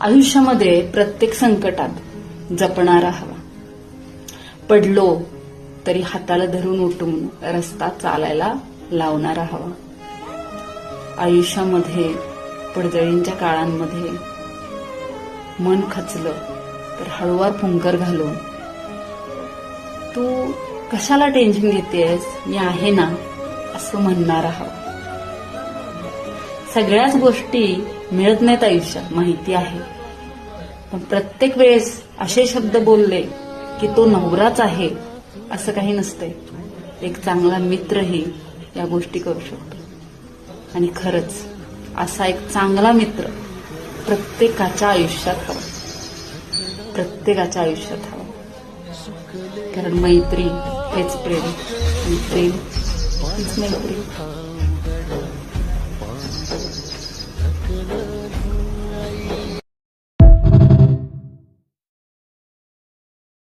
आयुष्यामध्ये प्रत्येक संकटात जपणारा हवा. पडलो तरी हाताला धरून उठून रस्ता चालायला लावणारा हवा. आयुष्यामध्ये पडझडींच्या काळांमध्ये मन खचलं तर हळूवार फुंकर घालून तू कशाला टेन्शन घेतेस, मी आहे ना असं म्हणणारा हवा. सगळ्याच गोष्टी मिळत नाहीत आयुष्यात, माहिती आहे, पण प्रत्येक वेळेस असे शब्द बोलले की तो नवराच आहे असं काही नसतंय. एक चांगला मित्रही या गोष्टी करू शकतो. आणि खरंच असा एक चांगला मित्र प्रत्येकाच्या आयुष्यात हवा, प्रत्येकाच्या आयुष्यात हवा. कारण मैत्री हेच प्रेम आणि प्रेम हीच मैत्री.